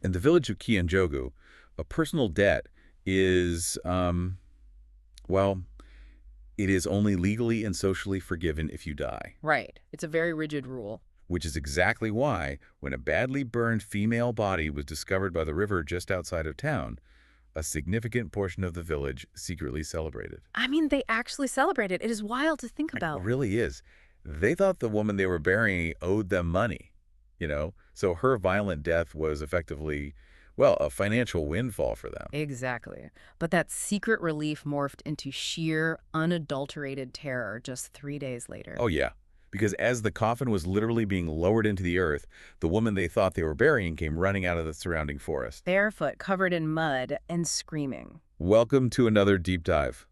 In the village of Kianjogu, a personal debt is, well, it is only legally and socially forgiven if you die, Right. It's a very rigid rule. which is exactly why, when a badly burned female body was discovered by the river just outside of town, a significant portion of the village secretly celebrated. I mean, they actually celebrate it. It is wild to think It about. really is. They thought the woman they were burying owed them money, So her violent death was effectively, well, a financial windfall for them. Exactly. But that secret relief morphed into sheer, unadulterated terror just 3 days later. Oh, yeah. Because as the coffin was literally being lowered into the earth, the woman they thought they were burying came running out of the surrounding forest. Barefoot, covered in mud, and screaming. Welcome to another deep dive.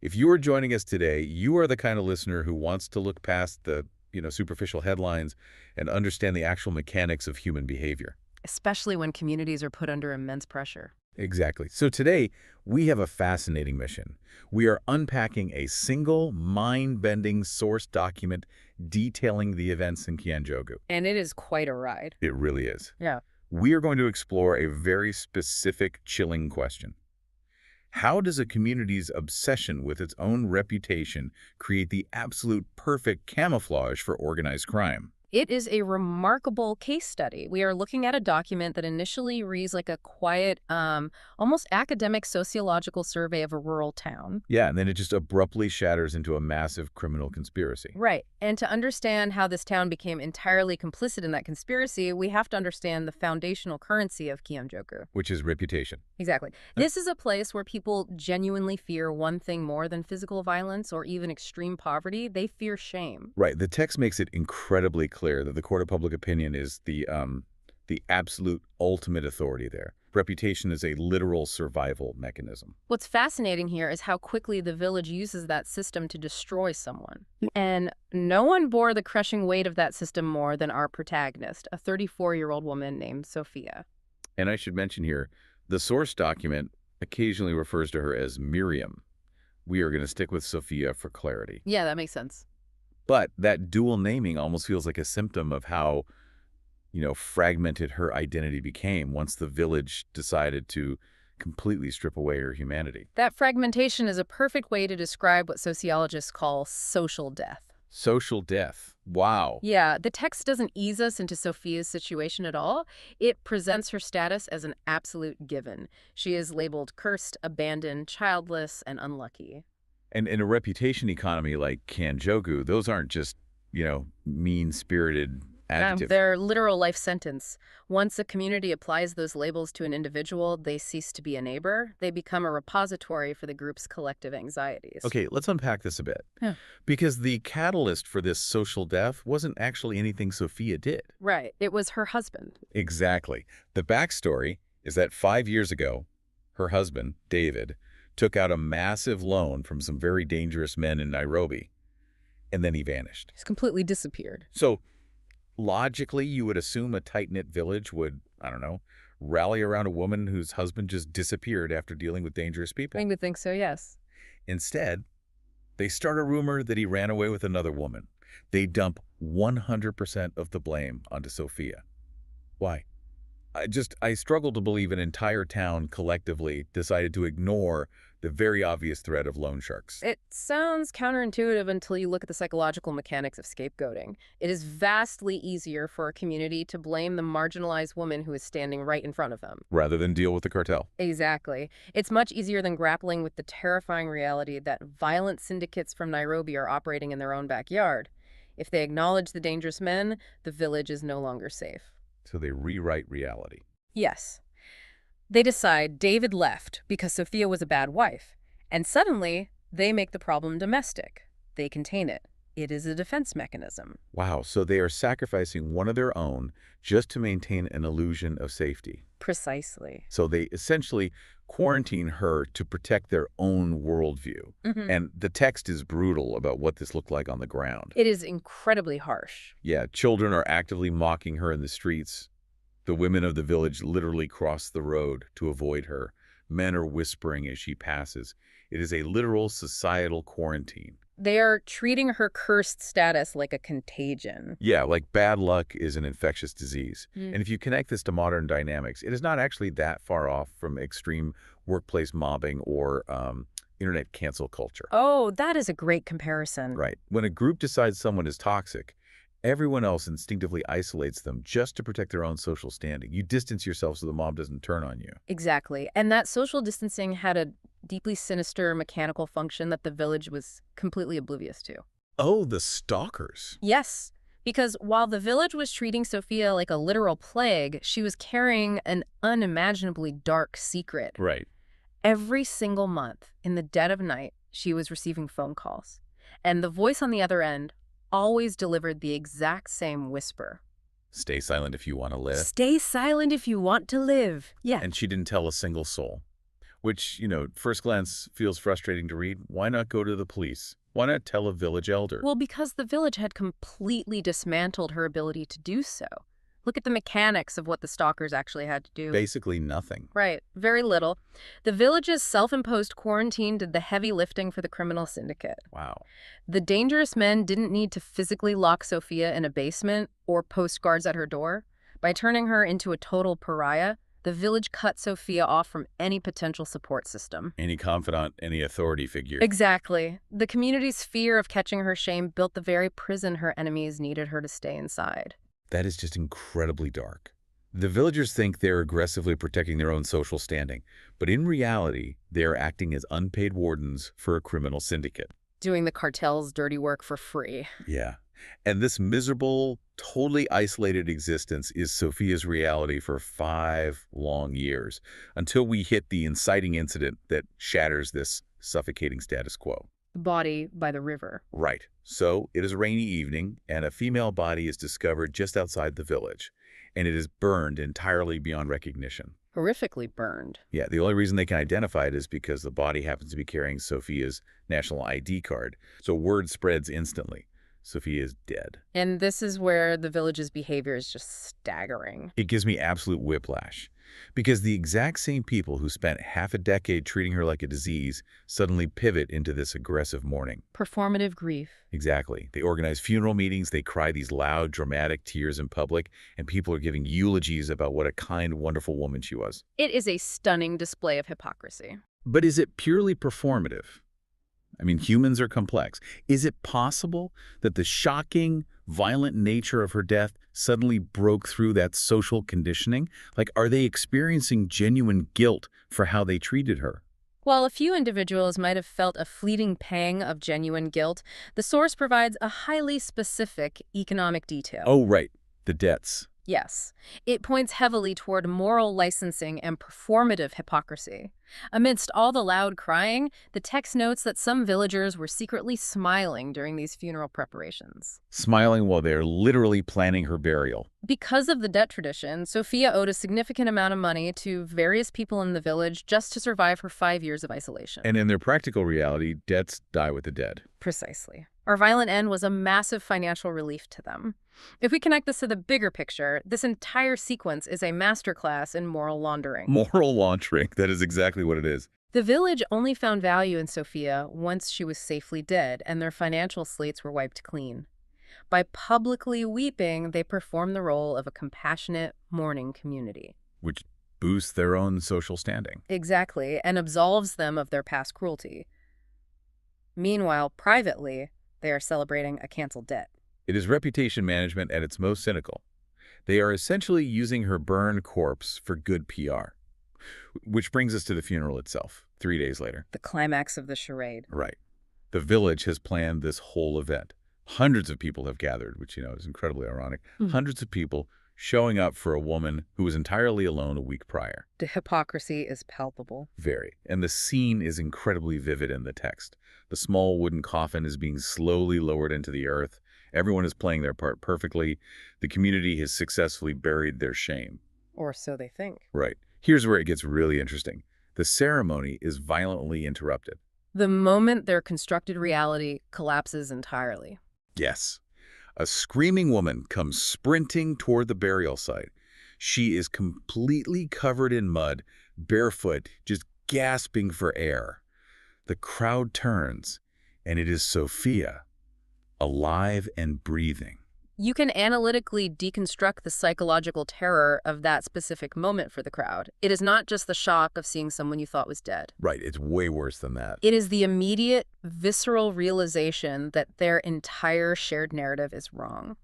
If you are joining us today, you are the kind of listener who wants to look past the, superficial headlines and understand the actual mechanics of human behavior. Especially when communities are put under immense pressure. Exactly. So today, we have a fascinating mission. We are unpacking a single, mind-bending source document detailing the events in Kianjogu. And it is quite a ride. It really is. Yeah. We are going to explore a very specific, chilling question. How does a community's obsession with its own reputation create the absolute perfect camouflage for organized crime? It is a remarkable case study. We are looking at a document that initially reads like a quiet, almost academic sociological survey of a rural town. Yeah, and then it just abruptly shatters into a massive criminal conspiracy. Right. And to understand how this town became entirely complicit in that conspiracy, we have to understand the foundational currency of Kiamjoku. Which is reputation. Exactly. This is a place where people genuinely fear one thing more than physical violence or even extreme poverty. They fear shame. Right. The text makes it incredibly clear that the court of public opinion is the absolute ultimate authority there. Reputation is a literal survival mechanism. What's fascinating here is how quickly the village uses that system to destroy someone. And no one bore the crushing weight of that system more than our protagonist, a 34-year-old woman named Sophia. And I should mention here, the source document occasionally refers to her as Miriam. We are going to stick with Sophia for clarity. Yeah, that makes sense. But that dual naming almost feels like a symptom of how, fragmented her identity became once the village decided to completely strip away her humanity. That fragmentation is a perfect way to describe what sociologists call social death. Social death. Wow. Yeah, the text doesn't ease us into Sophia's situation at all. It presents her status as an absolute given. She is labeled cursed, abandoned, childless, and unlucky. And in a reputation economy like Kanjogu, those aren't just, mean-spirited adjectives. Their literal life sentence. Once a community applies those labels to an individual, they cease to be a neighbor. They become a repository for the group's collective anxieties. Okay, let's unpack this a bit. Yeah. Because the catalyst for this social death wasn't actually anything Sophia did. Right. It was her husband. Exactly. The backstory is that 5 years ago, her husband, David, took out a massive loan from some very dangerous men in Nairobi, and then he vanished. He's completely disappeared. So, logically, you would assume a tight-knit village would, rally around a woman whose husband just disappeared after dealing with dangerous people. I would think so, yes. Instead, they start a rumor that he ran away with another woman. They dump 100% of the blame onto Sophia. Why? I struggle to believe an entire town collectively decided to ignore the very obvious threat of loan sharks. It sounds counterintuitive until you look at the psychological mechanics of scapegoating. It is vastly easier for a community to blame the marginalized woman who is standing right in front of them. Rather than deal with the cartel. Exactly. It's much easier than grappling with the terrifying reality that violent syndicates from Nairobi are operating in their own backyard. If they acknowledge the dangerous men, the village is no longer safe. So they rewrite reality. Yes. They decide David left because Sophia was a bad wife. And suddenly, they make the problem domestic. They contain it. It is a defense mechanism. Wow, so they are sacrificing one of their own just to maintain an illusion of safety. Precisely. So they essentially quarantine her to protect their own worldview. And the text is brutal about what this looked like on the ground. It is incredibly harsh. Yeah, children are actively mocking her in the streets. The women of the village literally cross the road to avoid her. Men are whispering as she passes. It is a literal societal quarantine. They are treating her cursed status like a contagion. Yeah, like bad luck is an infectious disease. Mm. And if you connect this to modern dynamics, it is not actually that far off from extreme workplace mobbing or internet cancel culture. Oh, that is a great comparison. Right. When a group decides someone is toxic, everyone else instinctively isolates them just to protect their own social standing. You distance yourself so the mob doesn't turn on you. Exactly. And that social distancing had a deeply sinister mechanical function that the village was completely oblivious to. Oh, the stalkers. Yes, because while the village was treating Sophia like a literal plague, she was carrying an unimaginably dark secret. Right. Every single month, in the dead of night, she was receiving phone calls. And the voice on the other end always delivered the exact same whisper. Stay silent if you want to live. Stay silent if you want to live. Yeah. And she didn't tell a single soul. Which, first glance feels frustrating to read. Why not go to the police? Why not tell a village elder? Well, because the village had completely dismantled her ability to do so. Look at the mechanics of what the stalkers actually had to do. Basically nothing. Right, very little. The village's self-imposed quarantine did the heavy lifting for the criminal syndicate. Wow. The dangerous men didn't need to physically lock Sophia in a basement or post guards at her door. By turning her into a total pariah, the village cut Sophia off from any potential support system. Any confidant, any authority figure. Exactly. The community's fear of catching her shame built the very prison her enemies needed her to stay inside. That is just incredibly dark. The villagers think they're aggressively protecting their own social standing, but in reality, they are acting as unpaid wardens for a criminal syndicate. Doing the cartel's dirty work for free. Yeah. And this miserable, totally isolated existence is Sophia's reality for 5 long years, until we hit the inciting incident that shatters this suffocating status quo. The body by the river. Right. So it is a rainy evening, and a female body is discovered just outside the village, and it is burned entirely beyond recognition. Horrifically burned. Yeah, the only reason they can identify it is because the body happens to be carrying Sophia's national ID card, so word spreads instantly. Sophia is dead. And this is where the village's behavior is just staggering. It gives me absolute whiplash, because the exact same people who spent half a decade treating her like a disease suddenly pivot into this aggressive mourning. Performative grief. Exactly. They organize funeral meetings, they cry these loud, dramatic tears in public, and people are giving eulogies about what a kind, wonderful woman she was. It is a stunning display of hypocrisy. But is it purely performative? I mean, humans are complex. Is it possible that the shocking, violent nature of her death suddenly broke through that social conditioning? Like, are they experiencing genuine guilt for how they treated her? While a few individuals might have felt a fleeting pang of genuine guilt, the source provides a highly specific economic detail. Oh, right. The debts. Yes, it points heavily toward moral licensing and performative hypocrisy. Amidst all the loud crying, the text notes that some villagers were secretly smiling during these funeral preparations. Smiling while they're literally planning her burial. Because of the debt tradition, Sophia owed a significant amount of money to various people in the village just to survive her 5 years of isolation. And in their practical reality, debts die with the dead. Precisely. Her violent end was a massive financial relief to them. If we connect this to the bigger picture, this entire sequence is a masterclass in moral laundering. Moral laundering, that is exactly what it is. The village only found value in Sophia once she was safely dead and their financial slates were wiped clean. By publicly weeping, they perform the role of a compassionate, mourning community. Which boosts their own social standing. Exactly, and absolves them of their past cruelty. Meanwhile, privately, they are celebrating a canceled debt. It is reputation management at its most cynical. They are essentially using her burned corpse for good PR. Which brings us to the funeral itself, 3 days later. The climax of the charade. Right. The village has planned this whole event. Hundreds of people have gathered, which, is incredibly ironic. Hundreds of people showing up for a woman who was entirely alone a week prior. The hypocrisy is palpable. Very. And the scene is incredibly vivid in the text. The small wooden coffin is being slowly lowered into the earth. Everyone is playing their part perfectly. The community has successfully buried their shame. Or so they think. Right. Here's where it gets really interesting. The ceremony is violently interrupted. The moment their constructed reality collapses entirely. Yes. A screaming woman comes sprinting toward the burial site. She is completely covered in mud, barefoot, just gasping for air. The crowd turns, And it is Sophia, alive and breathing. You can analytically deconstruct the psychological terror of that specific moment for the crowd. It is not just the shock of seeing someone you thought was dead. Right, it's way worse than that. It is the immediate, visceral realization that their entire shared narrative is wrong.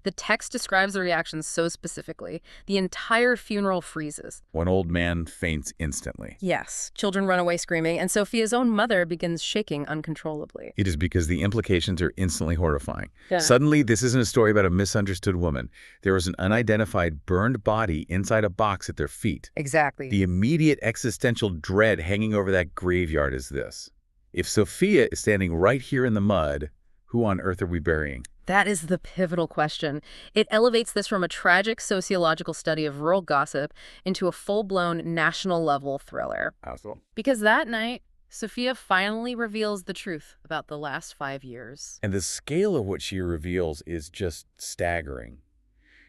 The text describes the reactions so specifically. The entire funeral freezes. One old man faints instantly. Yes, children run away screaming, and Sophia's own mother begins shaking uncontrollably. It is because the implications are instantly horrifying. Yeah. Suddenly, this isn't a story about a misunderstood woman. There is an unidentified, burned body inside a box at their feet. Exactly. The immediate existential dread hanging over that graveyard is this. If Sophia is standing right here in the mud, who on earth are we burying? That is the pivotal question. It elevates this from a tragic sociological study of rural gossip into a full-blown national-level thriller. How so? Because that night, Sophia finally reveals the truth about the last 5 years. And the scale of what she reveals is just staggering.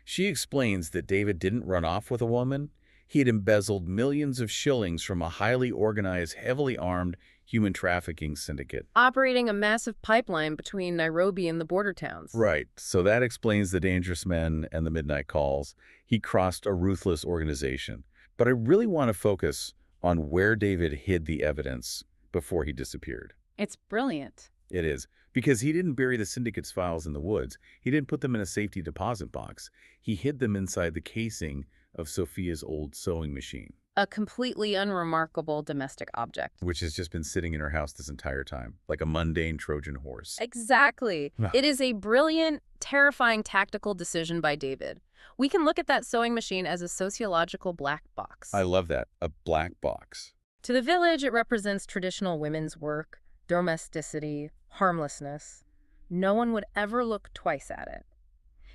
She explains that David didn't run off with a woman. He had embezzled millions of shillings from a highly organized, heavily armed human trafficking syndicate. Operating a massive pipeline between Nairobi and the border towns. Right. So that explains the dangerous men and the midnight calls. He crossed a ruthless organization. But I really want to focus on where David hid the evidence before he disappeared. It's brilliant. It is. Because he didn't bury the syndicate's files in the woods. He didn't put them in a safety deposit box. He hid them inside the casing of Sophia's old sewing machine. A completely unremarkable domestic object. Which has just been sitting in her house this entire time, like a mundane Trojan horse. Exactly. Ah. It is a brilliant, terrifying tactical decision by David. We can look at that sewing machine as a sociological black box. I love that. A black box. To the village, it represents traditional women's work, domesticity, harmlessness. No one would ever look twice at it.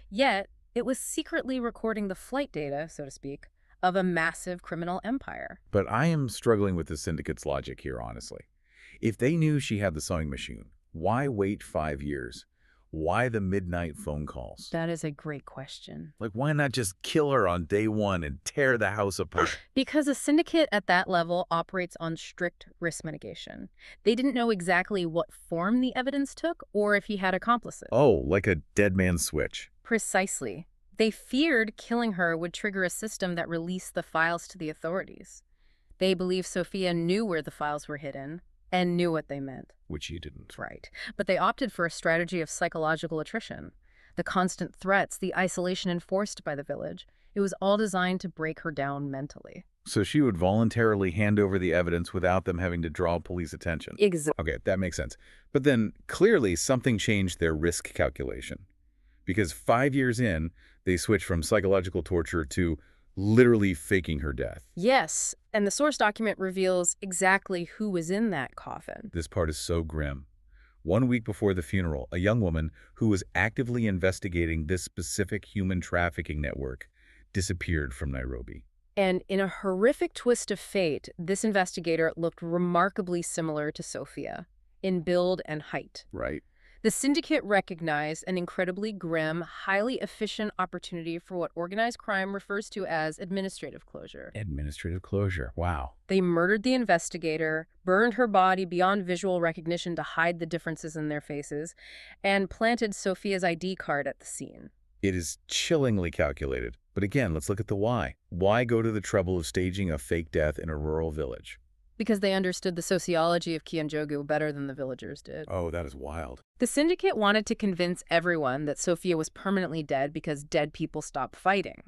Yet, it was secretly recording the flight data, so to speak, of a massive criminal empire. But I am struggling with the syndicate's logic here, honestly. If they knew she had the sewing machine, why wait 5 years? Why the midnight phone calls? That is a great question. Like, why not just kill her on day one and tear the house apart? Because a syndicate at that level operates on strict risk mitigation. They didn't know exactly what form the evidence took or if he had accomplices. Oh, like a dead man's switch. Precisely. They feared killing her would trigger a system that released the files to the authorities. They believed Sophia knew where the files were hidden and knew what they meant. Which he didn't. Right. But they opted for a strategy of psychological attrition. The constant threats, the isolation enforced by the village, it was all designed to break her down mentally. So she would voluntarily hand over the evidence without them having to draw police attention. Exactly. Okay, that makes sense. But then clearly something changed their risk calculation. Because 5 years in, they switched from psychological torture to literally faking her death. Yes, and the source document reveals exactly who was in that coffin. This part is so grim. 1 week before the funeral, a young woman who was actively investigating this specific human trafficking network disappeared from Nairobi. And in a horrific twist of fate, this investigator looked remarkably similar to Sophia in build and height. Right. The syndicate recognized an incredibly grim, highly efficient opportunity for what organized crime refers to as administrative closure. Administrative closure. Wow. They murdered the investigator, burned her body beyond visual recognition to hide the differences in their faces, and planted Sophia's ID card at the scene. It is chillingly calculated. But again, let's look at the why. Why go to the trouble of staging a fake death in a rural village? Because they understood the sociology of Kianjogu better than the villagers did. Oh, that is wild. The syndicate wanted to convince everyone that Sophia was permanently dead because dead people stop fighting.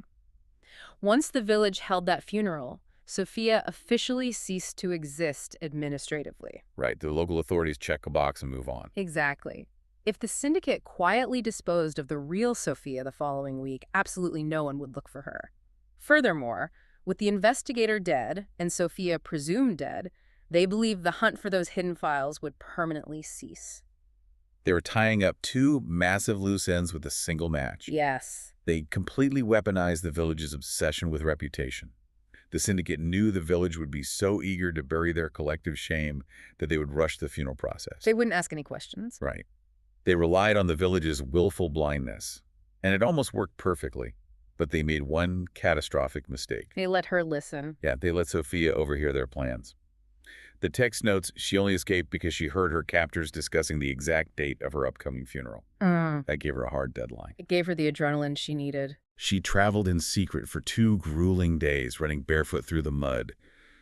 Once the village held that funeral, Sophia officially ceased to exist administratively. Right, the local authorities check a box and move on. Exactly. If the syndicate quietly disposed of the real Sophia the following week, absolutely no one would look for her. Furthermore, with the investigator dead and Sophia presumed dead, they believed the hunt for those hidden files would permanently cease. They were tying up 2 massive loose ends with a single match. Yes. They completely weaponized the village's obsession with reputation. The syndicate knew the village would be so eager to bury their collective shame that they would rush the funeral process. They wouldn't ask any questions. Right. They relied on the village's willful blindness, and it almost worked perfectly. But they made one catastrophic mistake. They let her listen. Yeah, they let Sophia overhear their plans. The text notes she only escaped because she heard her captors discussing the exact date of her upcoming funeral. That gave her a hard deadline. It gave her the adrenaline she needed. She traveled in secret for 2 grueling days, running barefoot through the mud,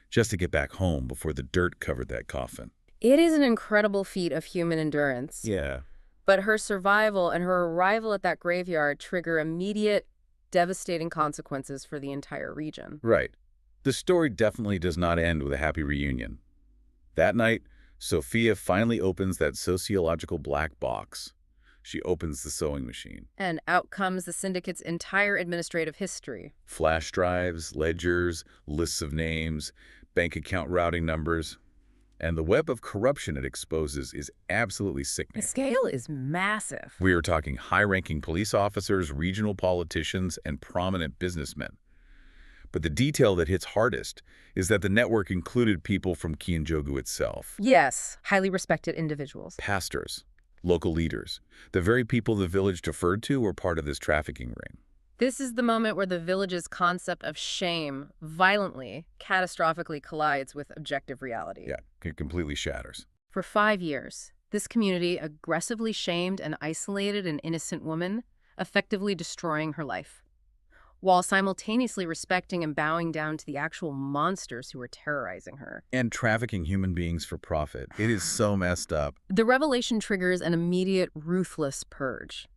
just to get back home before the dirt covered that coffin. It is an incredible feat of human endurance. Yeah. But her survival and her arrival at that graveyard trigger immediate, devastating consequences for the entire region. Right. The story definitely does not end with a happy reunion. That night, Sophia finally opens that sociological black box. She opens the sewing machine. And out comes the syndicate's entire administrative history. Flash drives, ledgers, lists of names, bank account routing numbers. And the web of corruption it exposes is absolutely The sickening. scale is massive. We are talking high-ranking police officers, regional politicians, and prominent businessmen. But the detail that hits hardest is that the network included people from Kenyan itself. Yes, highly respected individuals. Pastors, local leaders, the very people the village deferred to were part of this trafficking ring. This is the moment where the village's concept of shame violently, catastrophically collides with objective reality. Yeah, it completely shatters. For 5 years, this community aggressively shamed and isolated an innocent woman, effectively destroying her life, while simultaneously respecting and bowing down to the actual monsters who were terrorizing her. And trafficking human beings for profit. It is so messed up. The revelation triggers an immediate, ruthless purge.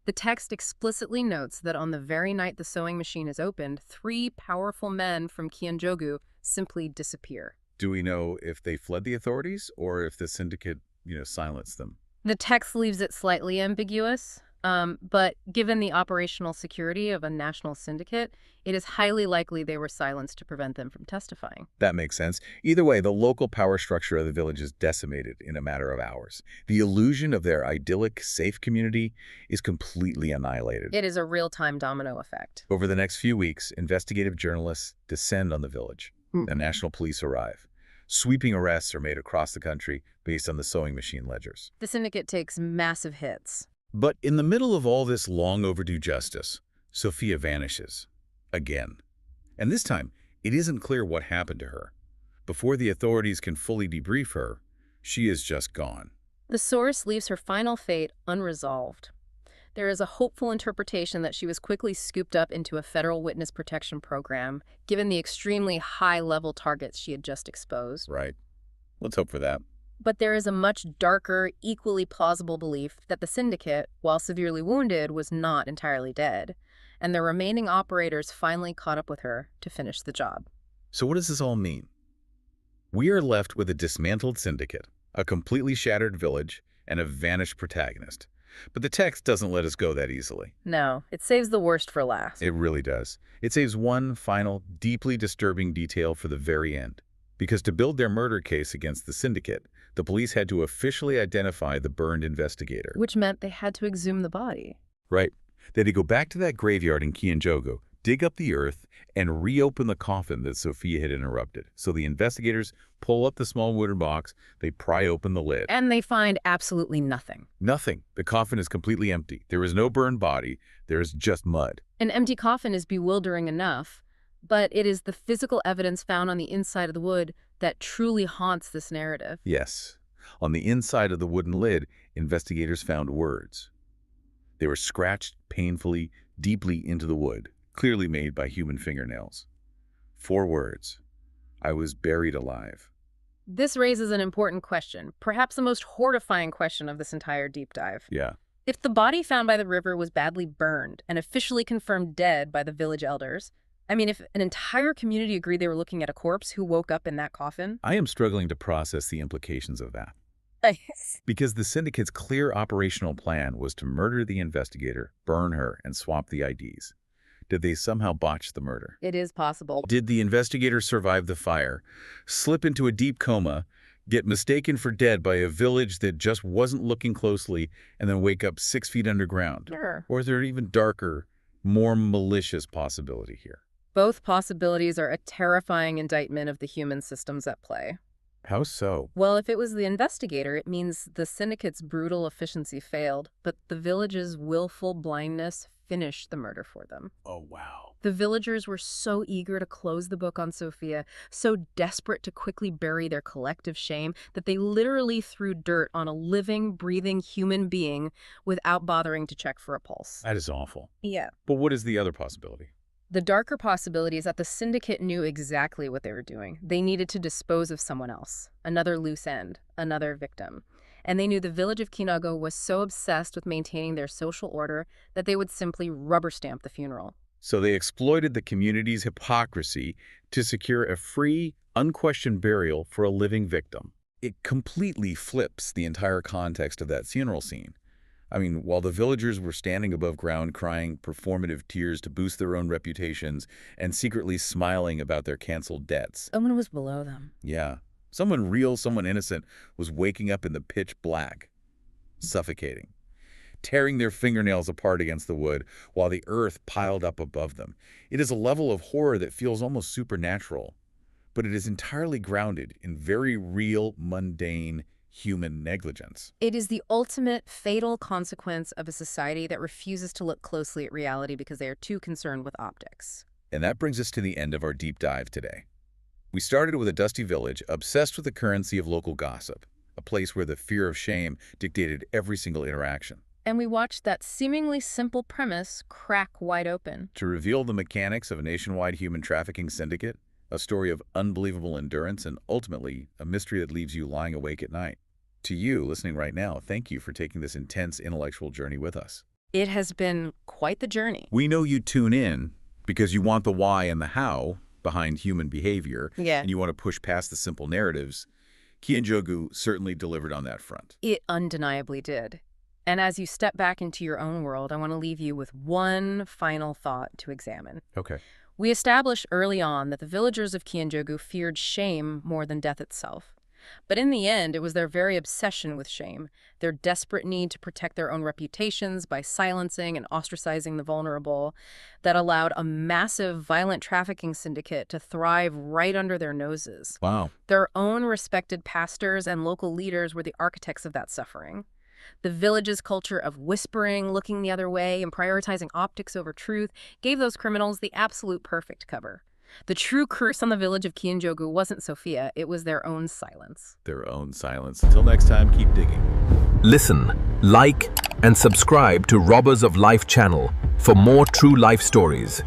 The text explicitly notes that on the very night the sewing machine is opened, 3 powerful men from Kenyan simply disappear. Do we know if they fled the authorities or if the syndicate, silenced them? The text leaves it slightly ambiguous, but given the operational security of a national syndicate, it is highly likely they were silenced to prevent them from testifying. That makes sense. Either way, the local power structure of the village is decimated in a matter of hours. The illusion of their idyllic, safe community is completely annihilated. It is a real-time domino effect. Over the next few weeks, investigative journalists descend on the village. The national police arrive. Sweeping arrests are made across the country based on the sewing machine ledgers. The syndicate takes massive hits. But in the middle of all this long overdue justice, Sophia vanishes. Again. And this time, it isn't clear what happened to her. Before the authorities can fully debrief her, she is just gone. The source leaves her final fate unresolved. There is a hopeful interpretation that she was quickly scooped up into a federal witness protection program, given the extremely high-level targets she had just exposed. Right. Let's hope for that. But there is a much darker, equally plausible belief that the syndicate, while severely wounded, was not entirely dead, and the remaining operators finally caught up with her to finish the job. So what does this all mean? We are left with a dismantled syndicate, a completely shattered village, and a vanished protagonist. But the text doesn't let us go that easily. No, it saves the worst for last. It really does. It saves one final, deeply disturbing detail for the very end. Because to build their murder case against the syndicate, the police had to officially identify the burned investigator. Which meant they had to exhume the body. Right. They had to go back to that graveyard in Kenyan, dig up the earth, and reopen the coffin that Sophia had interrupted. So the investigators pull up the small wooden box, they pry open the lid. And they find absolutely nothing. Nothing. The coffin is completely empty. There is no burned body. There is just mud. An empty coffin is bewildering enough, but it is the physical evidence found on the inside of the wood that truly haunts this narrative. Yes. On the inside of the wooden lid, investigators found words. They were scratched painfully, deeply into the wood, clearly made by human fingernails. 4 words. I was buried alive. This raises an important question, perhaps the most horrifying question of this entire deep dive. Yeah. If the body found by the river was badly burned and officially confirmed dead by the village elders, if an entire community agreed they were looking at a corpse who woke up in that coffin? I am struggling to process the implications of that. Because the syndicate's clear operational plan was to murder the investigator, burn her, and swap the IDs. Did they somehow botch the murder? It is possible. Did the investigator survive the fire, slip into a deep coma, get mistaken for dead by a village that just wasn't looking closely, and then wake up 6 feet underground? Sure. Or is there an even darker, more malicious possibility here? Both possibilities are a terrifying indictment of the human systems at play. How so? Well, if it was the investigator, it means the syndicate's brutal efficiency failed, but the village's willful blindness finish the murder for them. Oh, wow. The villagers were so eager to close the book on Sophia, so desperate to quickly bury their collective shame, that they literally threw dirt on a living, breathing human being without bothering to check for a pulse. That is awful. Yeah. But what is the other possibility? The darker possibility is that the syndicate knew exactly what they were doing. They needed to dispose of someone else, another loose end, another victim. And they knew the village of Kinago was so obsessed with maintaining their social order that they would simply rubber stamp the funeral. So they exploited the community's hypocrisy to secure a free, unquestioned burial for a living victim. It completely flips the entire context of that funeral scene. I mean, while the villagers were standing above ground crying performative tears to boost their own reputations and secretly smiling about their canceled debts. Someone was below them. Yeah. Someone real, someone innocent was waking up in the pitch black, suffocating, tearing their fingernails apart against the wood while the earth piled up above them. It is a level of horror that feels almost supernatural, but it is entirely grounded in very real, mundane, human negligence. It is the ultimate fatal consequence of a society that refuses to look closely at reality because they are too concerned with optics. And that brings us to the end of our deep dive today. We started with a dusty village obsessed with the currency of local gossip, a place where the fear of shame dictated every single interaction. And we watched that seemingly simple premise crack wide open. To reveal the mechanics of a nationwide human trafficking syndicate, a story of unbelievable endurance, and ultimately a mystery that leaves you lying awake at night. To you, listening right now, thank you for taking this intense intellectual journey with us. It has been quite the journey. We know you tune in because you want the why and the how behind human behavior, Yeah. and you want to push past the simple narratives. Kenyan certainly delivered on that front. It undeniably did. And as you step back into your own world, I want to leave you with one final thought to examine. Okay. We established early on that the villagers of Kenyan feared shame more than death itself. But in the end, it was their very obsession with shame, their desperate need to protect their own reputations by silencing and ostracizing the vulnerable, that allowed a massive violent trafficking syndicate to thrive right under their noses. Wow. Their own respected pastors and local leaders were the architects of that suffering. The village's culture of whispering, looking the other way, and prioritizing optics over truth gave those criminals the absolute perfect cover. The true curse on the village of Kenyan wasn't Sophia, it was their own silence. Their own silence. Until next time, keep digging. Listen, like, and subscribe to Robbers of Life channel for more true life stories.